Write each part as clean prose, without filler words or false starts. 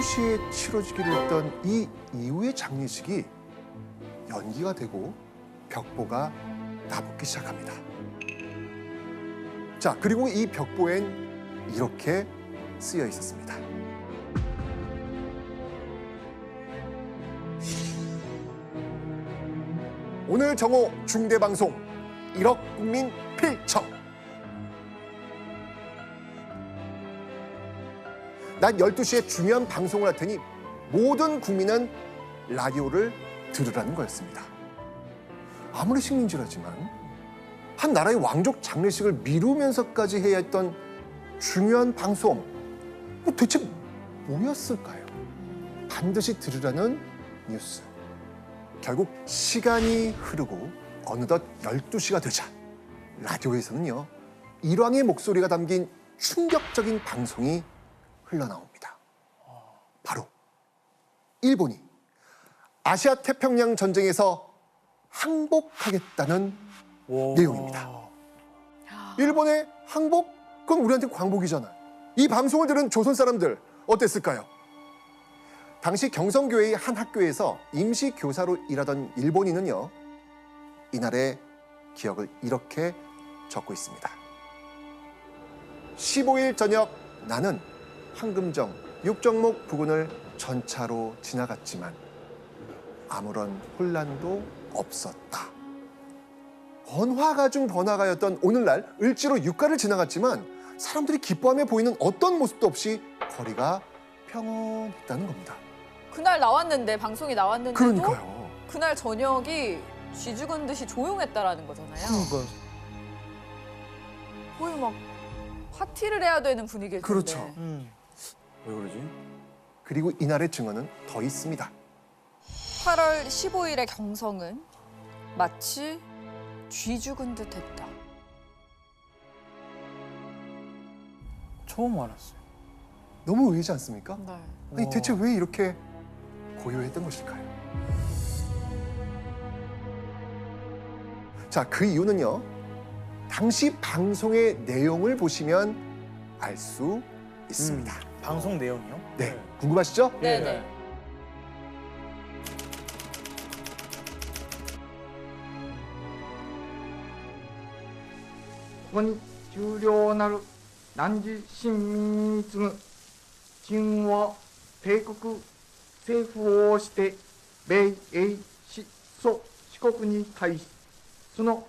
12시에 치러지기로 했던 이 이후의 장례식이 연기가 되고 벽보가 나붙기 시작합니다. 자, 그리고 이 벽보엔 이렇게 쓰여 있었습니다. 오늘 정오 중대방송 1억 국민 필청. 낮 12시에 중요한 방송을 할 테니 모든 국민은 라디오를 들으라는 거였습니다. 아무리 식민지라지만 한 나라의 왕족 장례식을 미루면서까지 해야 했던 중요한 방송, 대체 뭐였을까요? 반드시 들으라는 뉴스. 결국 시간이 흐르고 어느덧 12시가 되자 라디오에서는요, 일왕의 목소리가 담긴 충격적인 방송이 흘러나옵니다. 바로 일본이 아시아 태평양 전쟁에서 항복하겠다는 내용입니다. 일본의 항복? 그건 우리한테 광복이잖아요. 이 방송을 들은 조선 사람들 어땠을까요? 당시 경성교회의 한 학교에서 임시 교사로 일하던 일본인은요, 이날의 기억을 이렇게 적고 있습니다. 15일 저녁 나는 황금정, 육정목 부근을 전차로 지나갔지만 아무런 혼란도 없었다. 번화가 중 번화가였던 오늘날 을지로 육가를 지나갔지만 사람들이 기뻐하며 보이는 어떤 모습도 없이 거리가 평온했다는 겁니다. 그날 나왔는데, 방송이 나왔는데도 그러니까요. 그날 저녁이 쥐 죽은 듯이 조용했다라는 거잖아요. 거의 막 파티를 해야 되는 분위기일 텐데. 그렇죠. 왜 그러지? 그리고 이날의 증언은 더 있습니다. 8월 15일의 경성은 마치 쥐 죽은 듯 했다. 처음 알았어요. 너무 의외지 않습니까? 네. 아니, 대체 왜 이렇게 고요했던 것일까요? 자, 그 이유는요, 당시 방송의 내용을 보시면 알 수 있습니다. 방송 내용이요? 네, 궁금하시죠? 네네.ここに重要なる汝臣民に次ぐ陳は帝国政府をして米英四蘇四国に対しその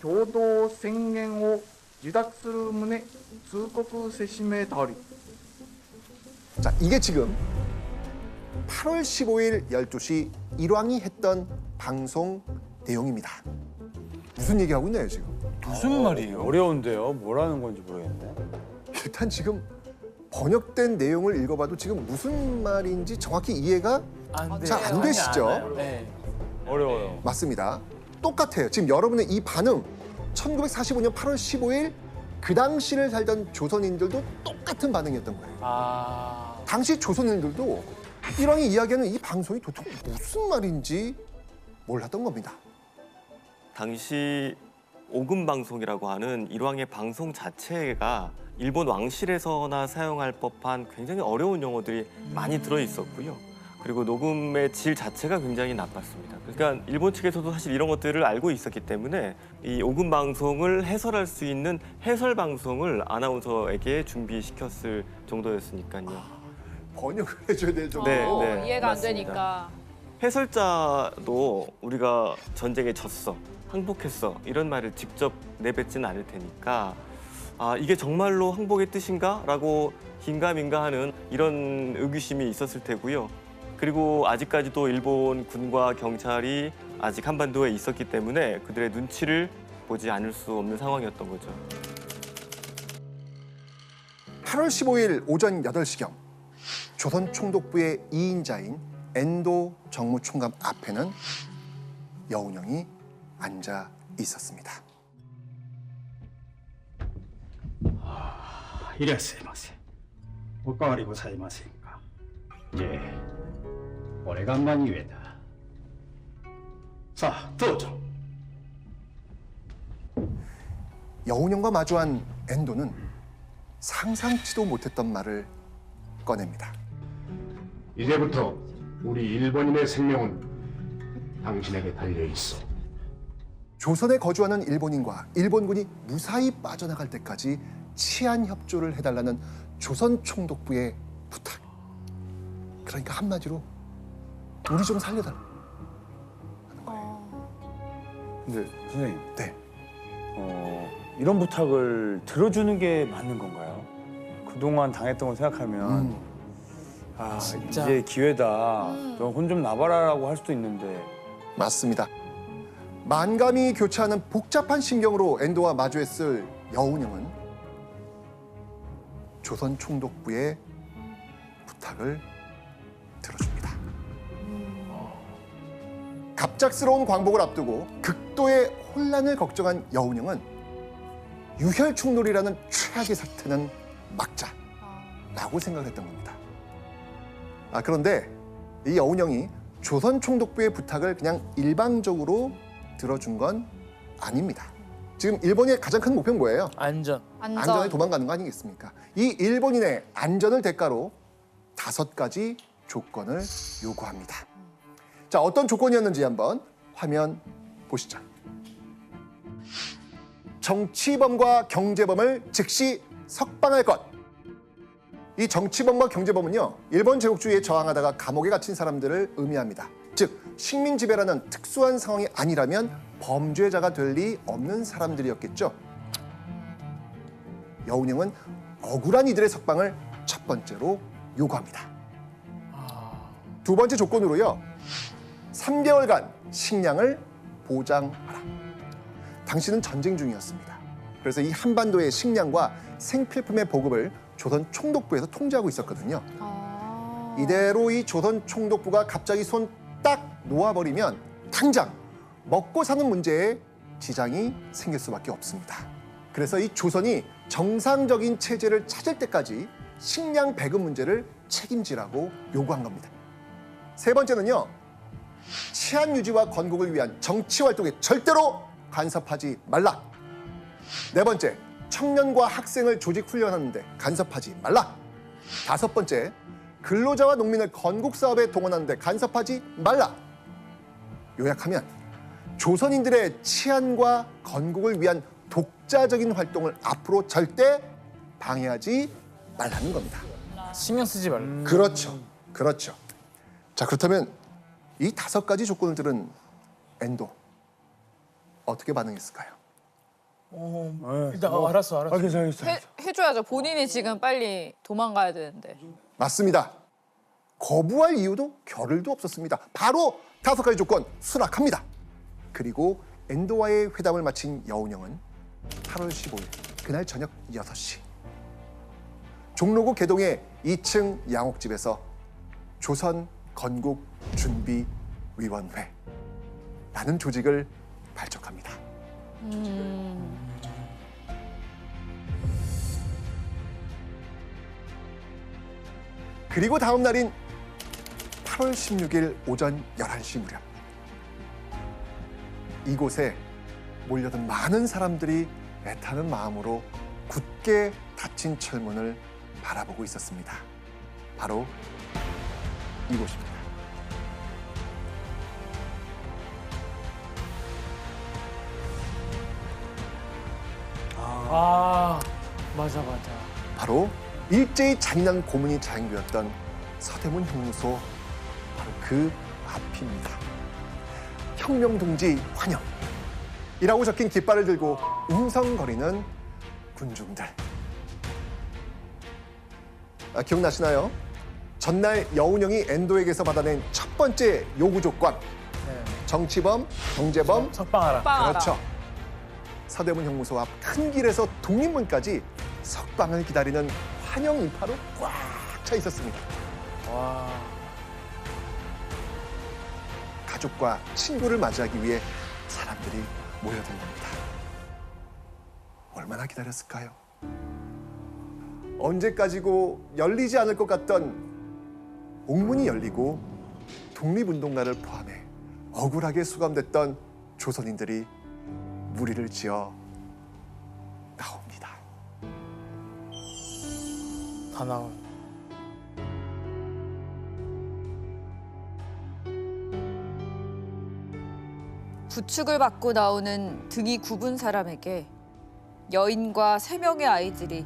共同宣言を受諾する旨通告せしめたおり 자, 이게 지금 8월 15일 12시 일왕이 했던 방송 내용입니다. 무슨 얘기하고 있나요, 지금? 무슨 말이에요? 어려운데요. 뭐라는 건지 모르겠네. 일단 지금 번역된 내용을 읽어봐도 지금 무슨 말인지 정확히 이해가 잘 안 되시죠? 네. 어려워요. 맞습니다. 똑같아요. 지금 여러분의 이 반응, 1945년 8월 15일 그 당시를 살던 조선인들도 똑같은 반응이었던 거예요. 당시 조선인들도 일왕이 이야기하는 이 방송이 도대체 무슨 말인지 몰랐던 겁니다. 당시 오금 방송이라고 하는 일왕의 방송 자체가 일본 왕실에서나 사용할 법한 굉장히 어려운 용어들이 많이 들어 있었고요. 그리고 녹음의 질 자체가 굉장히 나빴습니다. 그러니까 일본 측에서도 사실 이런 것들을 알고 있었기 때문에 이 오금 방송을 해설할 수 있는 해설 방송을 아나운서에게 준비시켰을 정도였으니까요. 번역을 해줘야 될 정도로. 네. 이해가 안 맞습니다. 되니까. 해설자도 우리가 전쟁에 졌어, 항복했어 이런 말을 직접 내뱉지는 않을 테니까 이게 정말로 항복의 뜻인가? 라고 긴가민가하는 이런 의구심이 있었을 테고요. 그리고 아직까지도 일본 군과 경찰이 아직 한반도에 있었기 때문에 그들의 눈치를 보지 않을 수 없는 상황이었던 거죠. 8월 15일 오전 8시경 조선 총독부의 2인자인 엔도 정무총감 앞에는 여운형이 앉아 있었습니다. いらっしゃいませ。おかわりございませんか。ええ、これがマニュエだ。さあ、どうぞ。 여운형과 마주한 엔도는 상상치도 못했던 말을 꺼냅니다. 이제부터 우리 일본인의 생명은 당신에게 달려 있어. 조선에 거주하는 일본인과 일본군이 무사히 빠져나갈 때까지 치안 협조를 해달라는 조선 총독부의 부탁. 그러니까 한마디로 우리 좀 살려달라. 근데 선생님, 네. 이런 부탁을 들어주는 게 맞는 건가요? 그동안 당했던 걸 생각하면 아 진짜. 이제 기회다. 너 혼 좀 나봐라라고 할 수도 있는데 맞습니다. 만감이 교차하는 복잡한 심경으로 엔도와 마주했을 여운형은 조선 총독부의 부탁을 들어줍니다. 갑작스러운 광복을 앞두고 극도의 혼란을 걱정한 여운형은 유혈충돌이라는 최악의 사태는 막자라고 생각을 했던 겁니다. 그런데 이 여운형이 조선 총독부의 부탁을 그냥 일방적으로 들어준 건 아닙니다. 지금 일본의 가장 큰 목표는 뭐예요? 안전. 안전에 도망가는 거 아니겠습니까? 이 일본인의 안전을 대가로 5가지 조건을 요구합니다. 자, 어떤 조건이었는지 한번 화면 보시죠. 정치범과 경제범을 즉시 석방할 것. 이 정치범과 경제범은요, 일본 제국주의에 저항하다가 감옥에 갇힌 사람들을 의미합니다. 즉, 식민 지배라는 특수한 상황이 아니라면 범죄자가 될 리 없는 사람들이었겠죠. 여운형은 억울한 이들의 석방을 첫 번째로 요구합니다. 두 번째 조건으로요, 3개월간 식량을 보장하라. 당시는 전쟁 중이었습니다. 그래서 이 한반도의 식량과 생필품의 보급을 조선 총독부에서 통제하고 있었거든요. 이대로 이 조선 총독부가 갑자기 손 딱 놓아버리면 당장 먹고 사는 문제에 지장이 생길 수밖에 없습니다. 그래서 이 조선이 정상적인 체제를 찾을 때까지 식량 배급 문제를 책임지라고 요구한 겁니다. 세 번째는요, 치안 유지와 건국을 위한 정치 활동에 절대로 간섭하지 말라. 네 번째, 청년과 학생을 조직 훈련하는데 간섭하지 말라. 5번째, 근로자와 농민을 건국 사업에 동원하는데 간섭하지 말라. 요약하면 조선인들의 치안과 건국을 위한 독자적인 활동을 앞으로 절대 방해하지 말라는 겁니다. 신경 쓰지 말라. 그렇죠. 그렇죠. 자, 그렇다면 이 5가지 조건을 들은 엔도 어떻게 반응했을까요? 일단 알았어. 알겠어. 해줘야죠. 본인이 지금 빨리 도망가야 되는데. 맞습니다. 거부할 이유도 겨를도 없었습니다. 바로 5가지 조건 수락합니다. 그리고 엔도와의 회담을 마친 여운형은 8월 15일 그날 저녁 6시 종로구 개동의 2층 양옥집에서 조선 건국 준비 위원회라는 조직을 발족합니다. 그리고 다음 날인 8월 16일 오전 11시 무렵 이곳에 몰려든 많은 사람들이 애타는 마음으로 굳게 닫힌 철문을 바라보고 있었습니다. 바로 이곳입니다. 맞아. 바로 일제히 잔인한 고문이 자행되었던 서대문 형무소 바로 그 앞입니다. 혁명동지 환영이라고 적힌 깃발을 들고 웅성거리는 군중들. 기억나시나요? 전날 여운형이 엔도에게서 받아낸 첫 번째 요구 조건. 정치범, 경제범, 석방하라. 그렇죠. 서대문 형무소 앞 큰 길에서 독립문까지 석방을 기다리는 환영 인파로 꽉 차 있었습니다. 와. 가족과 친구를 맞이하기 위해 사람들이 모여든 겁니다. 얼마나 기다렸을까요? 언제까지고 열리지 않을 것 같던 옥문이 열리고 독립운동가를 포함해 억울하게 수감됐던 조선인들이 무리를 지어 나옵니다. 다 나와. 부축을 받고 나오는 등이 굽은 사람에게 여인과 3명의 아이들이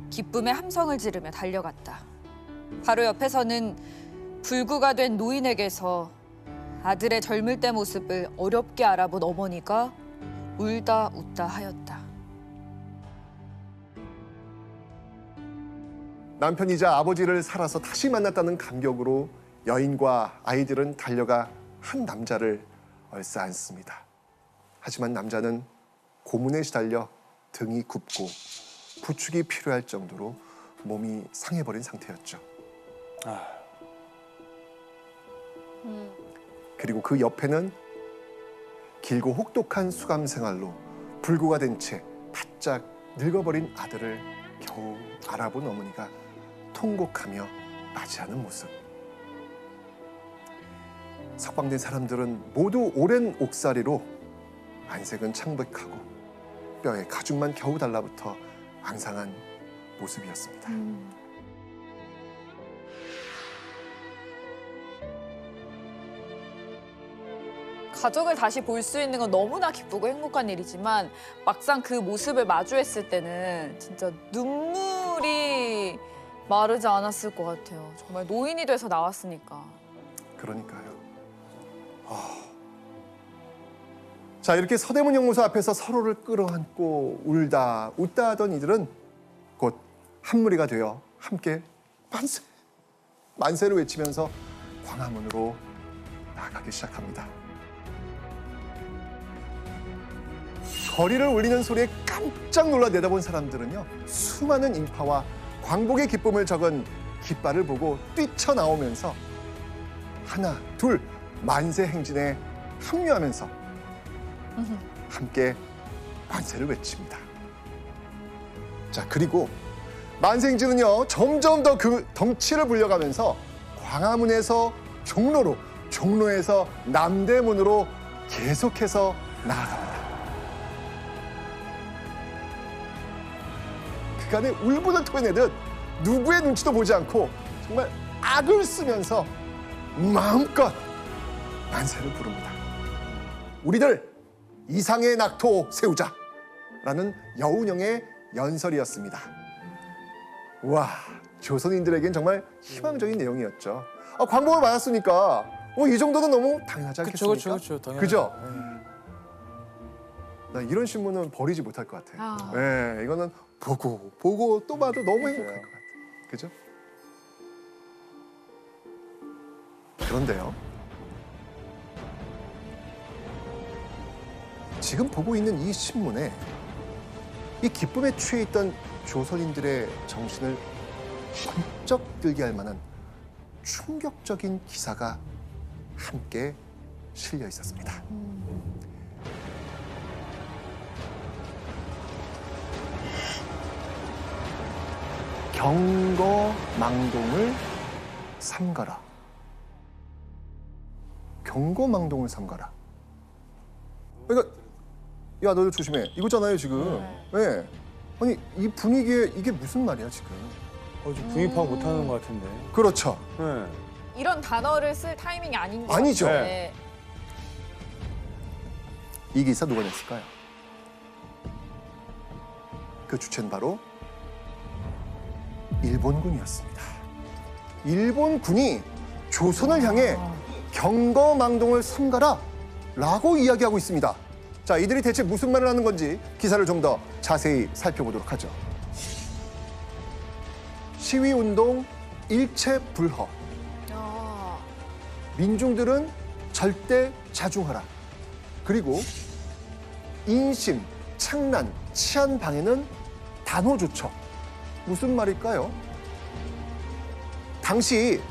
기쁨의 함성을 지르며 달려갔다. 바로 옆에서는 불구가 된 노인에게서 아들의 젊을 때 모습을 어렵게 알아본 어머니가 울다 웃다 하였다. 남편이자 아버지를 살아서 다시 만났다는 감격으로 여인과 아이들은 달려가 한 남자를 얼싸안습니다. 하지만 남자는 고문에 시달려 등이 굽고 부축이 필요할 정도로 몸이 상해버린 상태였죠. 그리고 그 옆에는 길고 혹독한 수감 생활로 불구가 된 채 바짝 늙어버린 아들을 겨우 알아본 어머니가 통곡하며 맞이하는 모습. 석방된 사람들은 모두 오랜 옥살이로 안색은 창백하고 뼈에 가죽만 겨우 달라붙어 앙상한 모습이었습니다. 가족을 다시 볼 수 있는 건 너무나 기쁘고 행복한 일이지만 막상 그 모습을 마주했을 때는 진짜 눈물이 마르지 않았을 것 같아요. 정말 노인이 돼서 나왔으니까. 그러니까요. 자, 이렇게 서대문 형무소 앞에서 서로를 끌어안고 울다 웃다 하던 이들은 곧 한 무리가 되어 함께 만세를 외치면서 광화문으로 나가기 시작합니다. 거리를 울리는 소리에 깜짝 놀라 내다본 사람들은요, 수많은 인파와 광복의 기쁨을 적은 깃발을 보고 뛰쳐나오면서 하나, 둘 만세 행진에 합류하면서 함께 만세를 외칩니다. 자, 그리고 만세 행진은요, 점점 더 그 덩치를 불려가면서 광화문에서 종로로, 종로에서 남대문으로 계속해서 나아갑니다. 그간의 울분을 토해내듯 누구의 눈치도 보지 않고 정말 악을 쓰면서 마음껏 만세를 부릅니다. 우리들 이상의 낙토 세우자라는 여운형의 연설이었습니다. 와, 조선인들에겐 정말 희망적인 내용이었죠. 광복을 받았으니까 이 정도는 너무 당연하지 않겠습니까? 그렇죠. 당연하죠. 그죠? 나 이런 신문은 버리지 못할 것 같아요. 네, 이거는 보고 또 봐도 너무 행복할 것 같아요. 그죠? 그런데요, 지금 보고 있는 이 신문에 이 기쁨에 취해 있던 조선인들의 정신을 번쩍 들게 할 만한 충격적인 기사가 함께 실려 있었습니다. 경거망동을 삼가라. 경거망동을 삼가라. 그러니까 야, 너도 조심해. 이거잖아요, 지금. 네. 아니, 이 분위기에 이게 무슨 말이야, 지금. 좀 분위기 파악 못하는 것 같은데. 그렇죠. 네. 이런 단어를 쓸 타이밍이 아닌 것 아니죠. 같아요. 네. 이 기사 누가 냈을까요? 그 주체는 바로 일본군이었습니다. 일본군이 조선을 향해 경거망동을 삼가라 라고 이야기하고 있습니다. 자, 이들이 대체 무슨 말을 하는 건지 기사를 좀 더 자세히 살펴보도록 하죠. 시위운동 일체 불허. 민중들은 절대 자중하라. 그리고 인심, 창란, 치안 방해는 단호 조처. 무슨 말일까요? 당시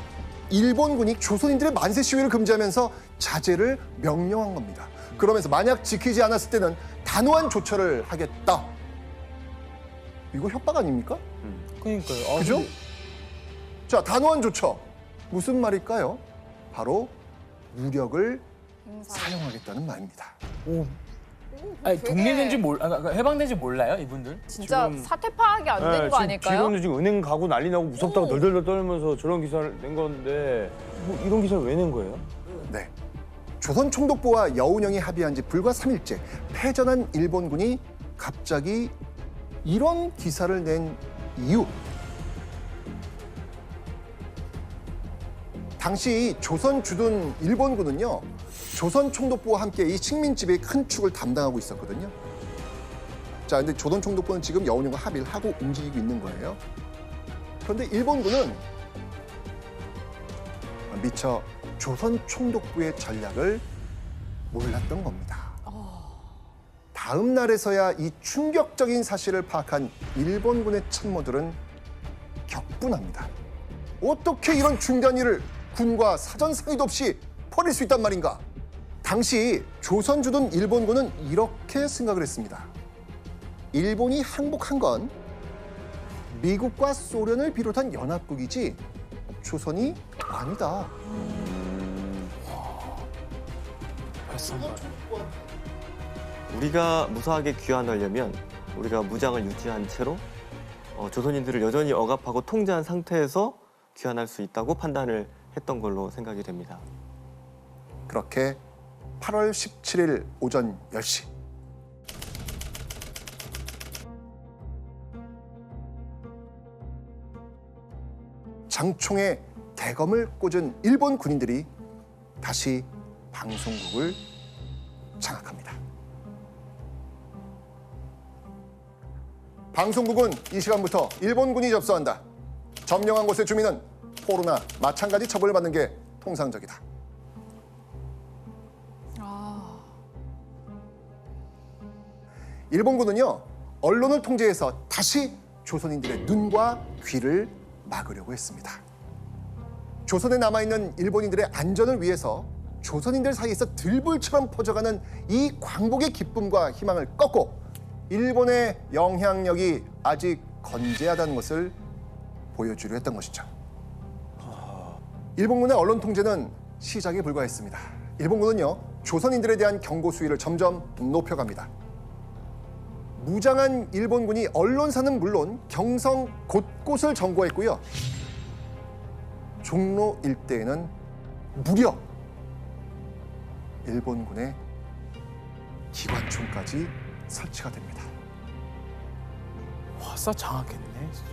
일본군이 조선인들의 만세 시위를 금지하면서 자제를 명령한 겁니다. 그러면서 만약 지키지 않았을 때는 단호한 조처를 하겠다. 이거 협박 아닙니까? 그러니까요. 그죠? 자, 단호한 조처. 무슨 말일까요? 바로 무력을 사용하겠다는 말입니다. 아니, 되게- 독립된지 해방된지 몰라요, 이분들? 진짜 지금- 사태 파악이 안 되는 거 아닐까요? 지금도 지금 은행 가고 난리 나고 무섭다고 오. 덜덜덜 떨면서 저런 기사를 낸 건데 뭐 이런 기사를 왜 낸 거예요? 네. 조선 총독부와 여운형이 합의한 지 불과 3일째 패전한 일본군이 갑자기 이런 기사를 낸 이유. 당시 조선 주둔 일본군은요, 조선 총독부와 함께 이 식민지배의 큰 축을 담당하고 있었거든요. 자, 근데 조선 총독부는 지금 여운형과 합의를 하고 움직이고 있는 거예요. 그런데 일본군은 미처 조선 총독부의 전략을 몰랐던 겁니다. 다음 날에서야 이 충격적인 사실을 파악한 일본군의 참모들은 격분합니다. 어떻게 이런 중대한 일을 군과 사전 상의도 없이 벌일 수 있단 말인가? 당시 조선 주둔 일본군은 이렇게 생각을 했습니다. 일본이 항복한 건 미국과 소련을 비롯한 연합국이지 조선이 아니다. 우리가 무사하게 귀환하려면 우리가 무장을 유지한 채로 조선인들을 여전히 억압하고 통제한 상태에서 귀환할 수 있다고 판단을 했던 걸로 생각이 됩니다. 그렇게 8월 17일 오전 10시 장총에 대검을 꽂은 일본 군인들이 다시 방송국을 장악합니다. 방송국은 이 시간부터 일본군이 접수한다. 점령한 곳의 주민은 포로나 마찬가지 처벌을 받는 게 통상적이다. 일본군은요, 언론을 통제해서 다시 조선인들의 눈과 귀를 막으려고 했습니다. 조선에 남아있는 일본인들의 안전을 위해서 조선인들 사이에서 들불처럼 퍼져가는 이 광복의 기쁨과 희망을 꺾고 일본의 영향력이 아직 건재하다는 것을 보여주려 했던 것이죠. 일본군의 언론 통제는 시작에 불과했습니다. 일본군은요, 조선인들에 대한 경고 수위를 점점 높여갑니다. 무장한 일본군이 언론사는 물론 경성 곳곳을 점거했고요. 종로 일대에는 무려 일본군의 기관총까지 설치가 됩니다. 와, 싹 장악했네, 진짜.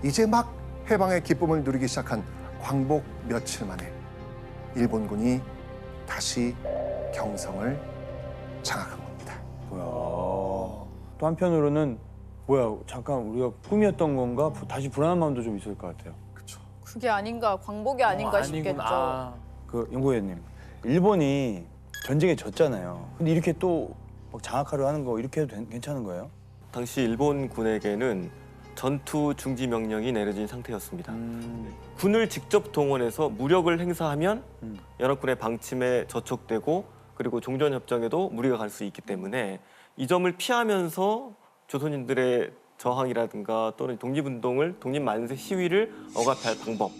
이제 막 해방의 기쁨을 누리기 시작한 광복 며칠 만에 일본군이 다시 경성을 장악한 겁니다. 뭐야. 또 한편으로는 뭐야, 잠깐 우리가 꿈이었던 건가? 다시 불안한 마음도 좀 있을 것 같아요. 그렇죠. 그게 아닌가, 광복이 아닌가 싶겠죠. 연구위원님, 일본이 전쟁에 졌잖아요. 근데 이렇게 또 막 장악하려 하는 거 이렇게 해도 괜찮은 거예요? 당시 일본군에게는 전투 중지 명령이 내려진 상태였습니다. 군을 직접 동원해서 무력을 행사하면 연합군의 방침에 저촉되고 그리고 종전협정에도 무리가 갈 수 있기 때문에 이 점을 피하면서 조선인들의 저항이라든가 또는 독립운동을, 독립만세 시위를 억압할 방법.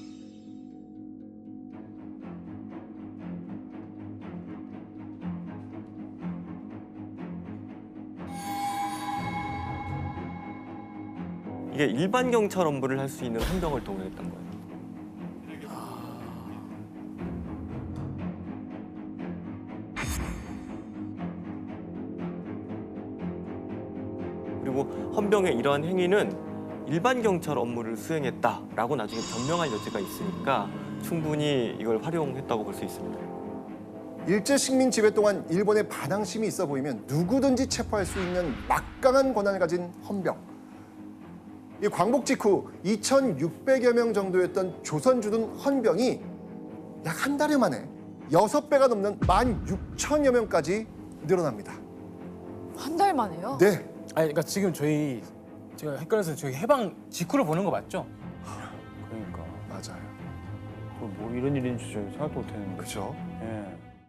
이게 일반 경찰 업무를 할 수 있는 헌병을 동원했던 거예요. 그리고 헌병의 이러한 행위는 일반 경찰 업무를 수행했다라고 나중에 변명할 여지가 있으니까 충분히 이걸 활용했다고 볼 수 있습니다. 일제 식민 지배 동안 일본의 반항심이 있어 보이면 누구든지 체포할 수 있는 막강한 권한을 가진 헌병. 이 광복 직후 2,600여 명 정도였던 조선 주둔 헌병이 약 한 달 만에 6배가 넘는 16,000여 명까지 늘어납니다. 한 달 만에요? 네. 아니, 그러니까 지금 제가 헷갈려서 저희 해방 직후를 보는 거 맞죠? 그러니까. 맞아요. 뭐 이런 일인지 저 생각도 못 했는데. 그렇죠. 예.